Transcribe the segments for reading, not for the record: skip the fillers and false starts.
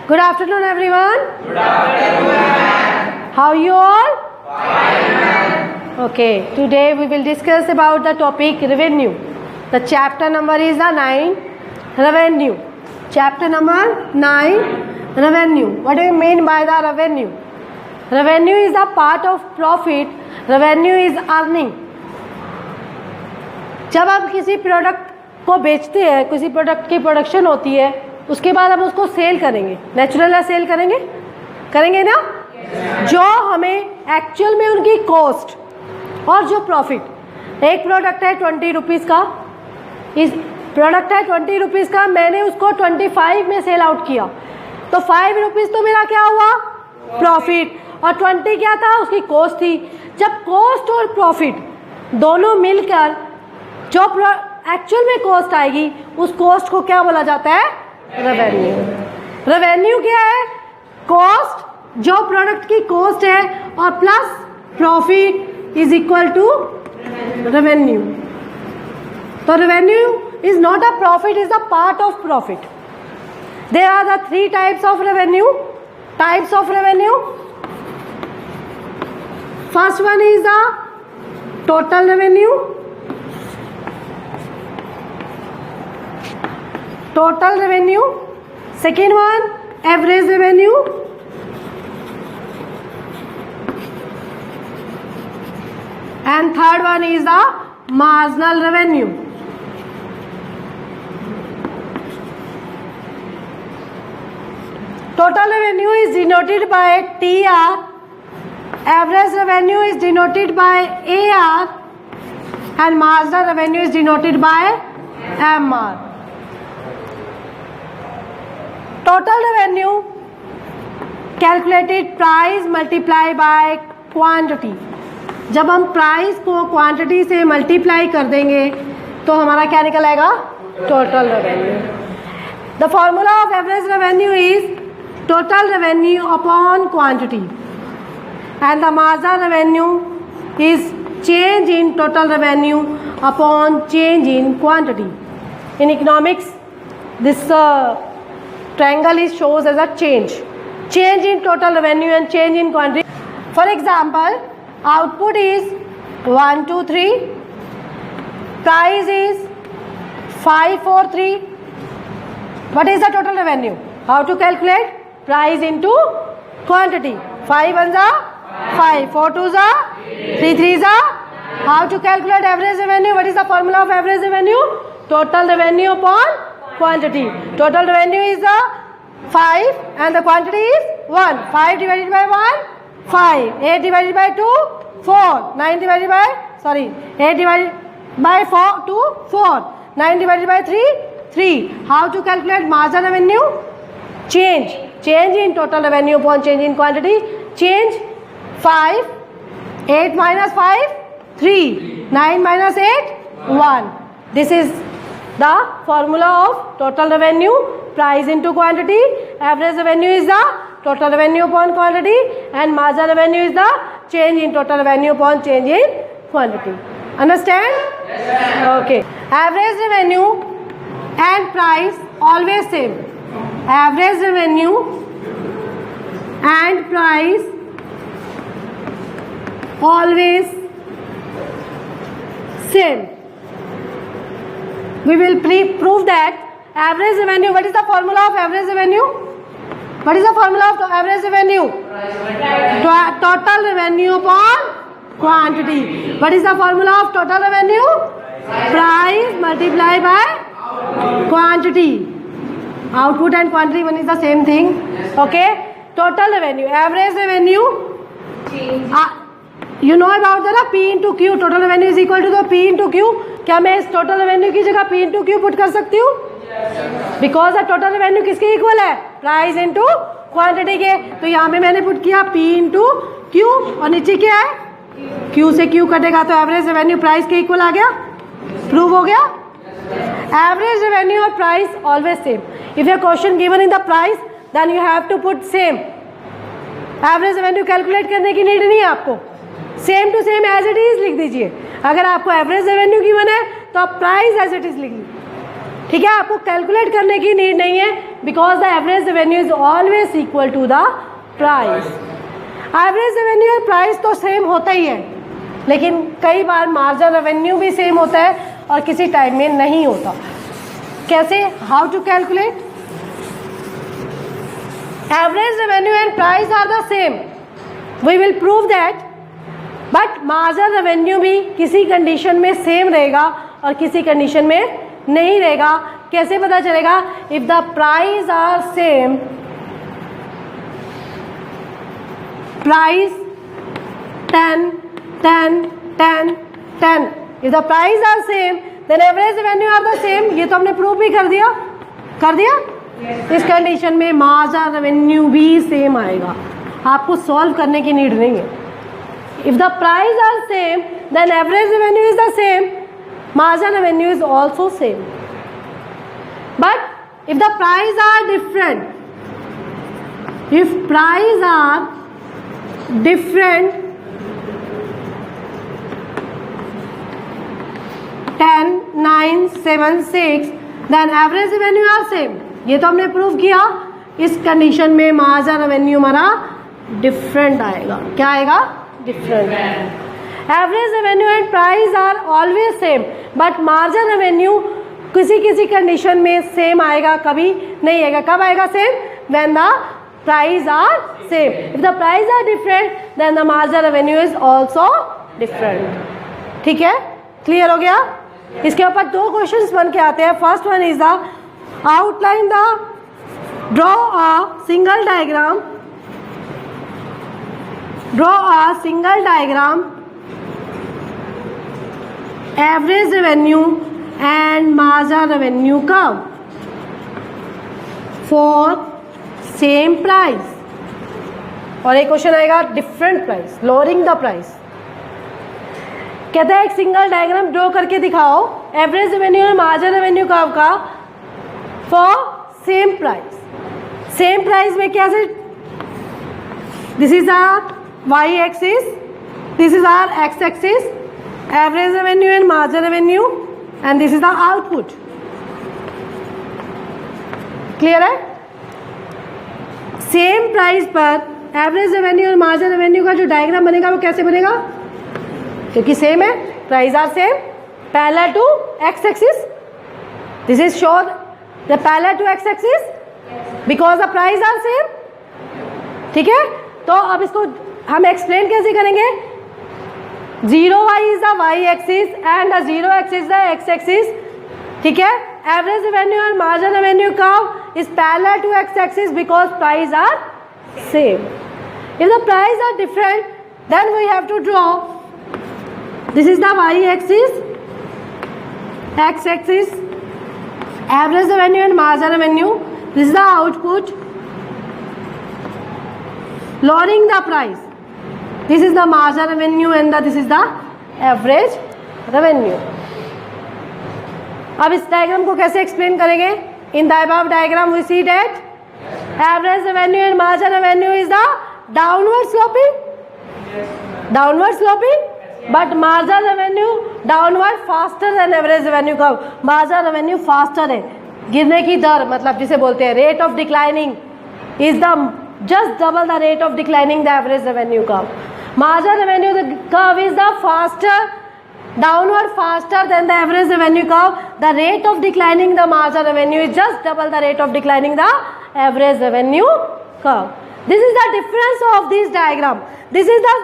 Good afternoon, everyone. Good afternoon. How are you all? Fine. Okay, today we will discuss about the topic revenue. The chapter number is the 9, revenue. Chapter number 9, revenue. What do you mean by the revenue? Revenue is a part of profit. Revenue is earning. जब आप किसी product को बेचते हैं, किसी product की production होती है, उसके बाद हम उसको सेल करेंगे. नेचुरल है, सेल करेंगे ना. जो हमें एक्चुअल में उनकी कॉस्ट और जो प्रॉफिट, एक प्रोडक्ट है 20 रुपीज़ का, इस प्रोडक्ट है 20 रुपीज़ का, मैंने उसको 25 में सेल आउट किया, तो 5 रुपीज़ तो मेरा क्या हुआ, प्रॉफिट, और 20 क्या था, उसकी कॉस्ट थी. जब कॉस्ट और प्रॉफिट दोनों मिलकर जो एक्चुअल में कॉस्ट आएगी, उस कॉस्ट को क्या बोला जाता है, रेवेन्यू. रेवेन्यू क्या है, कॉस्ट, जो प्रोडक्ट की कॉस्ट है, और plus profit is equal to revenue. तो revenue is not a profit, is a part of profit. There are the 3 types of revenue. Types of revenue, first one is the total revenue. Total revenue. Second one, average revenue. And third one is the marginal revenue. Total revenue is denoted by TR. Average revenue is denoted by AR. And marginal revenue is denoted by MR. Total revenue calculated price multiply by quantity. जब हम price को quantity से multiply कर देंगे तो हमारा क्या निकल आएगा, total revenue. The formula of average revenue is total revenue upon quantity, and the marginal revenue is change in total revenue upon change in quantity. In economics this triangle is shows as a change in total revenue and change in quantity. For example, output is 1 2 3, price is 5 4 3. What is the total revenue? How to calculate? Price into quantity. 5 1s are 5, 4 2s are 3 3s are. How to calculate average revenue? What is the formula of average revenue? Total revenue upon quantity. Total revenue is 5 and the quantity is 1. 5 divided by 1, 5. 8 divided by 2, 4. 8 divided by 4, 2, 4. 9 divided by 3, 3. How to calculate marginal revenue? Change in total revenue upon change in quantity. Change 5, 8 minus 5, 3. 9 minus 8, 1. This is the formula of total revenue. Price into quantity. Average revenue is the total revenue upon quantity, and marginal revenue is the change in total revenue upon change in quantity. Understand? Yes. Okay. Average revenue and price always same. Average revenue and price always same. We will prove that average revenue. What is the formula of average revenue? What is the formula of average revenue? Total revenue upon quantity. What is the formula of total revenue? Price multiplied by quantity. Output and quantity one is the same thing. Okay. Total revenue, average revenue. You know about the P into Q. Total revenue is equal to the P into Q. क्या मैं इस total revenue की जगह P into Q put कर सकती हूँ? Because total revenue किसके equal है, प्राइस इंटू क्वांटिटी के. तो यहाँ पे मैंने पुट किया P into Q, और नीचे क्या है, Q से Q कटेगा तो एवरेज रेवेन्यू प्राइस के इक्वल आ गया. प्रूव हो गया. एवरेज रेवेन्यू और price always same. If your question given in the price then you have to put same. Average revenue calculate करने की नीड नहीं है आपको, same to same as it is लिख दीजिए. अगर आपको एवरेज रेवेन्यू गिवन है तो आप प्राइस एज इट इज लिख लीजिए. ठीक है, आपको कैलकुलेट करने की नीड नहीं है, because the average revenue is always equal to the price. Average revenue और प्राइस तो सेम होता ही है, लेकिन कई बार मार्जिन रेवेन्यू भी सेम होता है और किसी टाइम में नहीं होता। कैसे? How to calculate? Average revenue and price are the same, we will prove that, but margin revenue भी किसी कंडीशन में सेम रहेगा और किसी कंडीशन में नहीं रहेगा। कैसे पता चलेगा? If the price are same, price 10 10 10 10, if the price are same then average revenue are the same. ये तो हमने प्रूव भी कर दिया। इस कंडीशन में मार्जिन रेवेन्यू भी सेम आएगा, आपको सॉल्व करने की नीड नहीं है। If the price are same then average revenue is the same, margin revenue is also same. But if the price are different, if price are different 10 9 7 6 then average revenue are same. ये तो हमने prove किया। इस condition में margin revenue हमारा different आएगा। क्या आएगा? Different. Average revenue and price are always same, but margin revenue किसी किसी कंडीशन में सेम आएगा, कभी नहीं आएगा। कब आएगा same? When the price are same. If the price are different then the margin revenue is also different. ठीक है, क्लियर हो गया? इसके ऊपर दो क्वेश्चंस बन के आते हैं। First one is the outline the draw a single diagram, draw a single diagram average revenue and margin revenue curve for same price. और एक क्वेश्चन आएगा different price, lowering the price. कहता है एक सिंगल डायग्राम ड्रॉ करके दिखाओ average revenue और margin revenue curve का for same price. Same price में कैसे? This is our Y axis, this is our X axis, average revenue and margin revenue, and this is the output. Clear है? Same price पर average revenue और margin revenue का जो diagram बनेगा वो कैसे बनेगा? क्योंकि सेम है, price are same, parallel to X axis. This is sure the parallel to X axis because the price are same. ठीक है, तो अब इसको हम एक्सप्लेन कैसे करेंगे? 0y is the y axis and the 0 axis is the x axis. ठीक है, एवरेज रेवेन्यू और margin revenue curve is parallel to x axis because price are same. If the price are different, then we have to draw. This is the y axis, x axis, average revenue and margin revenue. This is the output. Lowering the price. This is the margin revenue and this is the average revenue. अब इस diagram को कैसे explain करेंगे? In the above diagram we see that average revenue and margin revenue is the downward sloping, but margin revenue downward faster than average revenue. कब? Margin revenue faster है, गिरने की दर मतलब जिसे बोलते हैं rate of declining is the just double the rate of declining the average revenue curve. Margin revenue curve is the faster, downward faster than the average revenue curve. The rate of declining the margin revenue is just double the rate of declining the average revenue curve. This is the difference of this diagram. This is the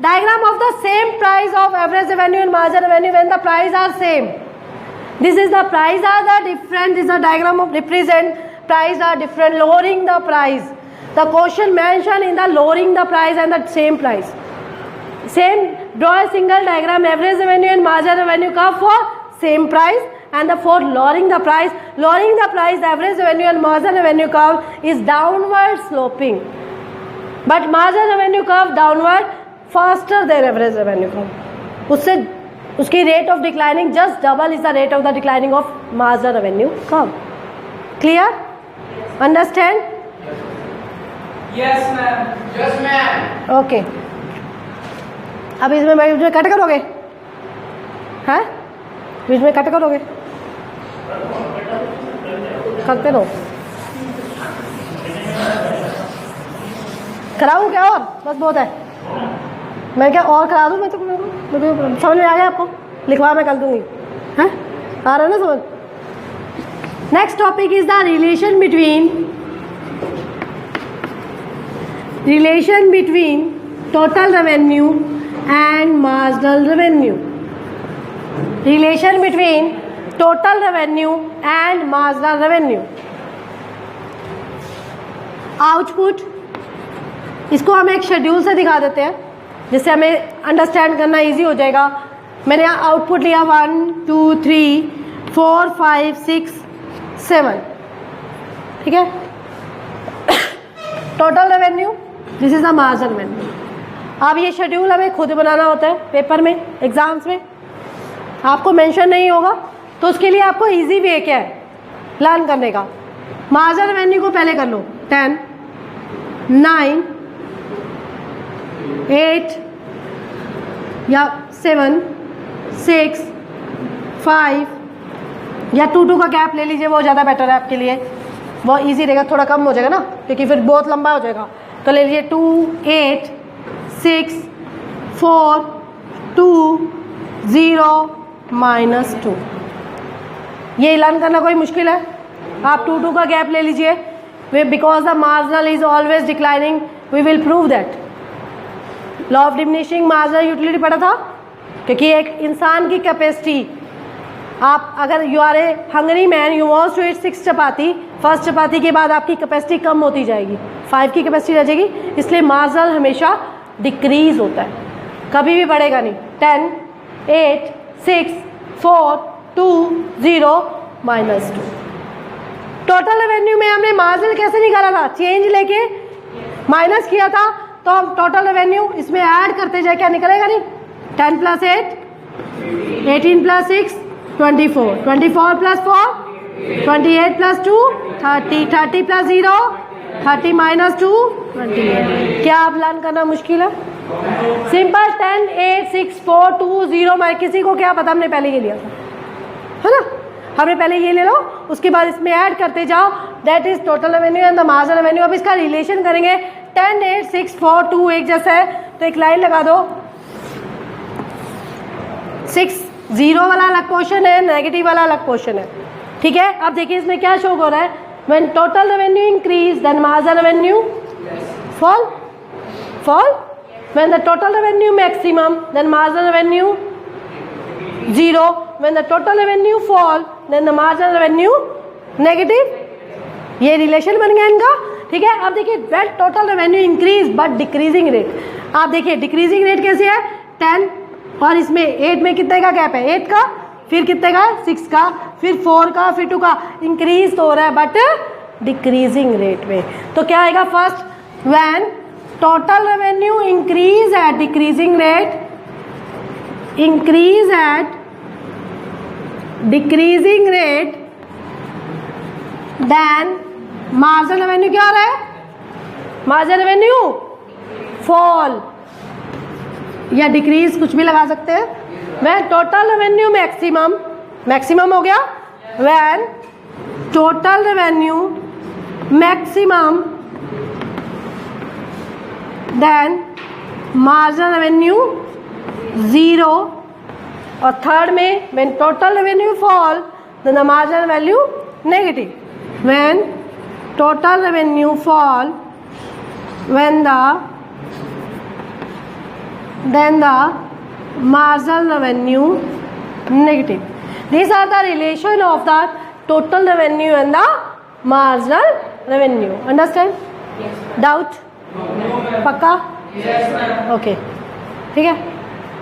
diagram of the same price of average revenue and margin revenue when the price are same. This is the price are the different. This is the diagram of represent price are different, lowering the price. The question mentioned in the lowering the price and the same price. Same, draw a single diagram average revenue and margin revenue curve for same price, and the for lowering the price, the average revenue and margin revenue curve is downward sloping, but margin revenue curve downward faster than average revenue curve. उससे उसकी rate of declining just double is the rate of the declining of margin revenue curve. Clear? Understand? Yes, ma'am. Yes, ma'am. Okay. अब इसमें बीच में cut करोगे? हैं? बीच में cut करोगे? करते रहो। कराऊँ क्या और? बस बहुत है। मैं क्या और करा दूँ? मैं तो समझ में आ गया आपको? लिखवा मैं कर दूँगी। हैं? आ रहा है ना समझ? Next topic is the relation between total revenue and marginal revenue. Relation between total revenue and marginal revenue. Output, इसको हम एक शेड्यूल से दिखा देते हैं जिससे हमें अंडरस्टैंड करना इजी हो जाएगा। मैंने यहाँ आउटपुट लिया 1 2 3 4 5 6 7, ठीक है। Total revenue, this is the marginal revenue. अब ये शेड्यूल हमें खुद बनाना होता है पेपर में, एग्जाम्स में आपको मेंशन नहीं होगा, तो उसके लिए आपको इजी वे क्या है लर्न करने का। मार्जिनल रेवेन्यू को पहले कर लो 10 9 8 या 7 6 5 या 2 का गैप ले लीजिए, वो ज़्यादा बेटर है आपके लिए, वो इजी रहेगा, थोड़ा कम हो जाएगा ना क्योंकि फिर बहुत लंबा हो जाएगा। तो ले लीजिए 2 8 6 4 2 0 -2। ये लर्न करना कोई मुश्किल है? आप 2 का गैप ले लीजिए। Because the marginal is always declining, we will prove that. Law of diminishing marginal utility पढ़ा था, क्योंकि एक इंसान की कैपेसिटी, आप अगर you are a hungry man, you wants to eat 6 chapati, first chapati के बाद आपकी कैपेसिटी कम होती जाएगी, 5 की कैपेसिटी रह जाएगी, इसलिए मार्जिनल हमेशा डिक्रीज होता है, कभी भी बढ़ेगा नहीं। 10 8 6 4 2 0 -2। टोटल रेवेन्यू में हमने मार्जिनल कैसे निकाला था? चेंज लेके माइनस किया था, तो हम टोटल रेवेन्यू इसमें ऐड करते जाए, क्या निकलेगा? नहीं, 10 + 8 18 + 6 24 24 + 4 28 + 2 30 30 + 0 30 -2 28। क्या आप लर्न करना मुश्किल है? सिंपल 10 8 6 4 2 0। मैं किसी को क्या पता, हमने पहले ये लिया था, है ना? हमने पहले ये ले लो, उसके बाद इसमें ऐड करते जाओ, that is total revenue and the marginal revenue. अब इसका रिलेशन करेंगे, 10 8 6 4 2 एक जैसा है, तो एक लाइन लगा दो। 6 0 वाला अलग पोर्शन है, नेगेटिव वाला अलग पोर्शन है, ठीक है। अब देखिए इसमें क्या शो हो रहा है, when total revenue increase then marginal revenue fall, when the total revenue maximum then marginal revenue 0, when the total revenue fall then the marginal revenue negative। ये रिलेशन बन गया इनका, ठीक है। अब देखिए when total revenue increase but decreasing rate, आप देखिए डिक्रीजिंग रेट कैसे है? 10 और इसमें 8 में कितने का गैप है? 8 का, फिर कितने का? 6 का, फिर 4 का, फिर 2 का। इंक्रीज तो हो रहा है बट डिक्रीजिंग रेट में। तो क्या आएगा? First, when total revenue increase at decreasing rate, increase at decreasing rate, then marginal revenue क्या आ रहा है? marginal revenue fall या डिक्रीज, कुछ भी लगा सकते हैं। when total revenue maximum हो गया, when total revenue maximum then marginal revenue 0। और थर्ड में when total revenue fall then the marginal value negative। when total revenue fall then the marginal revenue negative। These are the relation of the total revenue and the marginal revenue। Understand? Yes, Doubt? no, ma'am. पक्का? Yes, ma'am. Okay, ठीक है।